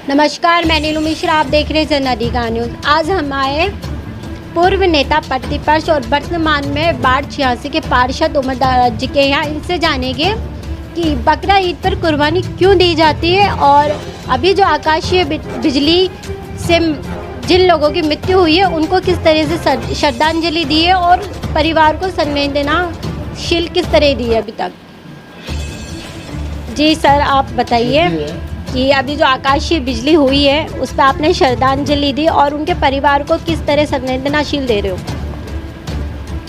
नमस्कार, मैं नीलू मिश्रा। आप देख रहे हैं जनअधिकार न्यूज़। आज हम आए पूर्व नेता प्रतिपक्ष और वर्तमान में वार्ड 86 के पार्षद उमरदार जी के यहाँ। इनसे जानेंगे कि बकरा ईद पर कुर्बानी क्यों दी जाती है और अभी जो आकाशीय बिजली से जिन लोगों की मृत्यु हुई है उनको किस तरह से श्रद्धांजलि दी है और परिवार को संवेदनाशील किस तरह दी है अभी तक। जी सर, आप बताइए कि अभी जो आकाशीय बिजली हुई है उस पर आपने श्रद्धांजलि दी और उनके परिवार को किस तरह संवेदनाशील दे रहे हो।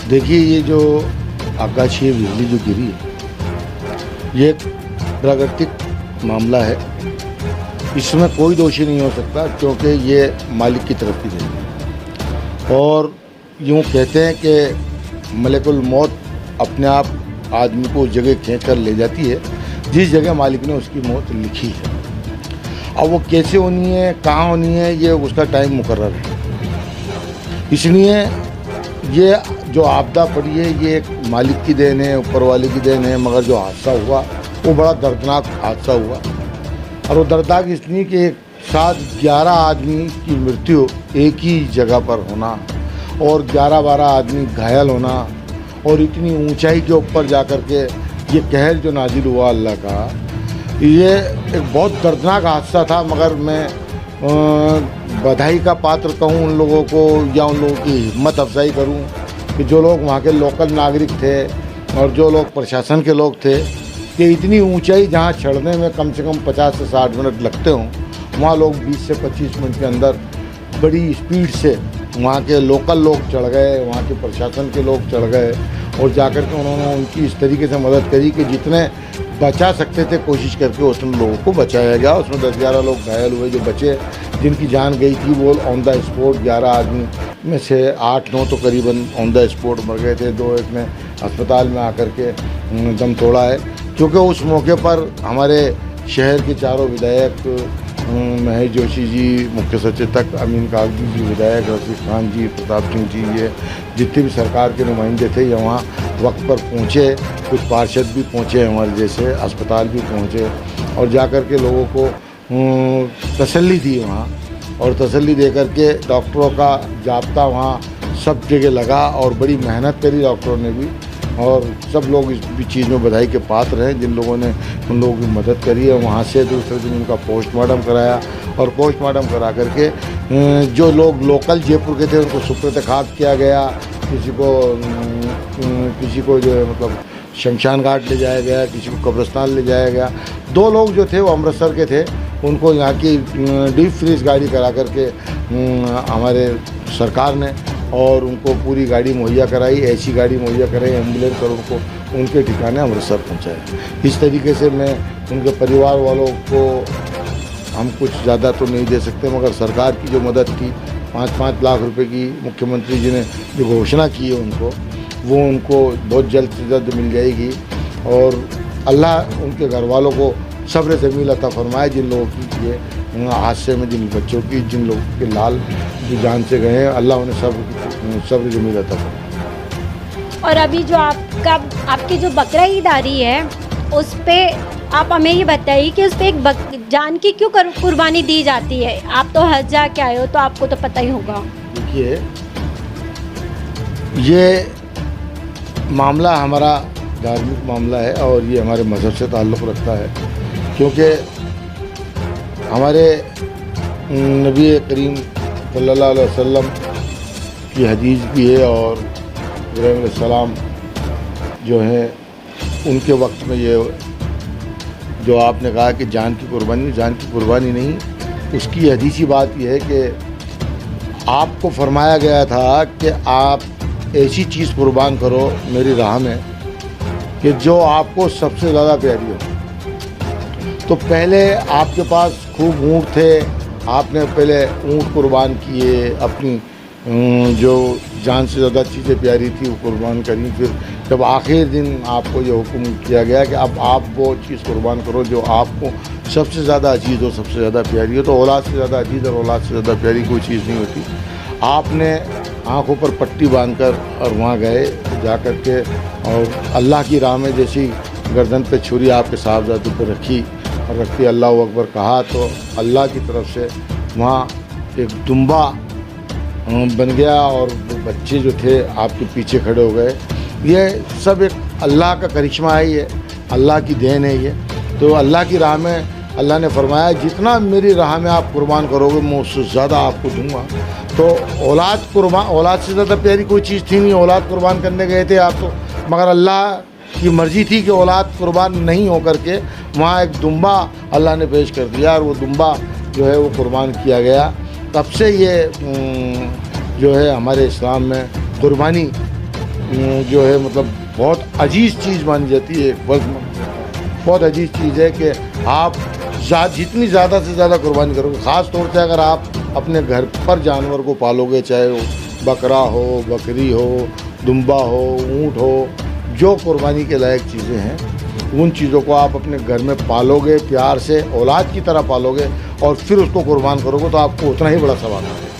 देखिए, ये जो आकाशीय बिजली जो गिरी है ये एक प्राकृतिक मामला है। इसमें कोई दोषी नहीं हो सकता क्योंकि ये मालिक की तरफ की देन है। और यूँ कहते हैं कि मलकुल मौत अपने आप आदमी को उस जगह खींच कर ले जाती है जिस जगह मालिक ने उसकी मौत लिखी है। अब वो कैसे होनी है, कहाँ होनी है, ये उसका टाइम मुकर्रर है। इसलिए ये जो आपदा पड़ी है ये एक मालिक की देन है, ऊपर वाले की देन है। मगर जो हादसा हुआ वो बड़ा दर्दनाक हादसा हुआ और वो दर्दनाक इसलिए कि एक साथ 11 आदमी की मृत्यु एक ही जगह पर होना और 11-12 आदमी घायल होना और इतनी ऊंचाई के ऊपर जा कर के ये कहर जो नाजिल हुआ अल्लाह का, ये एक बहुत दर्दनाक हादसा था। मगर मैं बधाई का पात्र कहूँ उन लोगों को या उन लोगों की हिम्मत अफजाई करूँ कि जो लोग वहाँ के लोकल नागरिक थे और जो लोग प्रशासन के लोग थे कि इतनी ऊंचाई जहाँ चढ़ने में कम से कम 50 से 60 मिनट लगते हों, वहाँ लोग 20 से 25 मिनट के अंदर बड़ी स्पीड से वहाँ के लोकल लोग चढ़ गए, वहाँ के प्रशासन के लोग चढ़ गए और जाकर के उन्होंने उनकी इस तरीके से मदद करी कि जितने बचा सकते थे कोशिश करके उसमें लोगों को बचाया गया। उसमें 10-11 लोग घायल हुए, जो बचे जिनकी जान गई थी वो ऑन द स्पॉट 11 आदमी में से 8-9 तो करीबन ऑन द स्पॉट मर गए थे। 2 एक ने अस्पताल में आकर के दम तोड़ा है क्योंकि उस मौके पर हमारे शहर के चारों विधायक महेश जोशी जी, मुख्य सचेतक अमीन कागजी जी, विधायक रशीद खान जी, प्रताप सिंह जी, ये जितने भी सरकार के नुमाइंदे थे ये वहाँ वक्त पर पहुँचे। कुछ पार्षद भी पहुँचे हमारे जैसे, अस्पताल भी पहुँचे और जाकर के लोगों को तसल्ली दी वहाँ और तसल्ली दे कर के डॉक्टरों का जाब्ता वहाँ सब जगह लगा और बड़ी मेहनत करी डॉक्टरों ने भी। और सब लोग इस चीज़ में बधाई के पात्र हैं जिन लोगों ने उन लोगों की मदद करी है। वहाँ से दूसरे दिन उनका पोस्टमार्टम कराया और पोस्टमार्टम करा करके जो लोग लोकल जयपुर के थे उनको सुपुर्द खाक किया गया। किसी को जो है मतलब शमशान घाट ले जाया गया, किसी को कब्रिस्तान ले जाया गया। 2 लोग जो थे वो अमृतसर के थे, उनको यहाँ की डीप फ्रीज गाड़ी करा करके हमारे सरकार ने और उनको पूरी गाड़ी मुहैया कराई, ऐसी गाड़ी मुहैया कराई, एम्बुलेंस, और उनको उनके ठिकाने अमृतसर पहुंचाया। इस तरीके से मैं उनके परिवार वालों को हम कुछ ज़्यादा तो नहीं दे सकते मगर सरकार की जो मदद की 5-5 लाख रुपए की मुख्यमंत्री जी ने जो घोषणा की है उनको बहुत जल्द से जल्द मिल जाएगी। और अल्लाह उनके घर वालों को सब्र जमील अता फरमाए। जिन लोगों की ये हादसे में जिन बच्चों की, जिन लोगों के लाल जो जान से गए हैं, अल्लाह उन्हें सब्र जमील अता फरमाए। और अभी जो आपकी जो बकरा ईद आ रही है उस पे आप हमें ये बताइए कि उस पर एक जान की क्यों कुर्बानी दी जाती है। आप तो हज जा के आए हो तो आपको तो पता ही होगा। देखिए, ये मामला हमारा धार्मिक मामला है और ये हमारे मज़हब से ताल्लुक़ रखता है क्योंकि हमारे नबी करीम सल्लल्लाहु अलैहि वसल्लम की हदीस भी है और इब्राहीम अलैहिस्सलाम जो हैं उनके वक्त में ये जो आपने कहा कि जान की कुर्बानी नहीं, उसकी हदीसी बात यह है कि आपको फरमाया गया था कि आप ऐसी चीज़ कुर्बान करो मेरी राह में कि जो आपको सबसे ज़्यादा प्यारी हो। तो पहले आपके पास खूब ऊँट थे, आपने पहले ऊँट कुर्बान किए, अपनी जो जान से ज़्यादा चीज़ें प्यारी थी वो कुर्बान करी। फिर जब आखिर दिन आपको ये हुक्म किया गया कि अब आप वो चीज़ कुर्बान करो जो आपको सबसे ज़्यादा अजीज़ हो, सबसे ज़्यादा प्यारी हो। तो औलाद से ज़्यादा अजीज़ और औलाद से ज़्यादा प्यारी कोई चीज़ नहीं होती। आपने आँखों पर पट्टी बांधकर और वहाँ गए जा कर के और अल्लाह की राह में जैसी गर्दन पे छुरी आपके साहबजादों पे रखी रखती अल्लाह अकबर कहा तो अल्लाह की तरफ से वहाँ एक दुम्बा बन गया और वो बच्चे जो थे आपके पीछे खड़े हो गए। ये सब एक अल्लाह का करिश्मा है, ये अल्लाह की देन है। ये तो अल्लाह की राह में अल्लाह ने फरमाया जितना मेरी राह में आप कुर्बान करोगे मैं उससे ज़्यादा आपको दूंगा। तो औलाद से ज़्यादा प्यारी कोई चीज़ थी नहीं। औलाद कुर्बान करने गए थे आप तो, मगर अल्लाह की मर्ज़ी थी कि औलाद कुर्बान नहीं हो करके वहाँ एक दुम्बा अल्लाह ने पेश कर दिया और वो दुम्बा जो है वो कुर्बान किया गया। तब से ये जो है हमारे इस्लाम में कुर्बानी जो है मतलब बहुत अजीज़ चीज़ मानी जाती है। बहुत अजीज़ चीज़ है कि आप जितनी ज़्यादा से ज़्यादा कुर्बानी करोगे, ख़ास तौर से अगर आप अपने घर पर जानवर को पालोगे, चाहे वो बकरा हो, बकरी हो, दुम्बा हो, ऊँट हो, जो कुर्बानी के लायक चीज़ें हैं उन चीज़ों को आप अपने घर में पालोगे, प्यार से औलाद की तरह पालोगे और फिर उसको कुर्बान करोगे तो आपको उतना ही बड़ा सवाब है।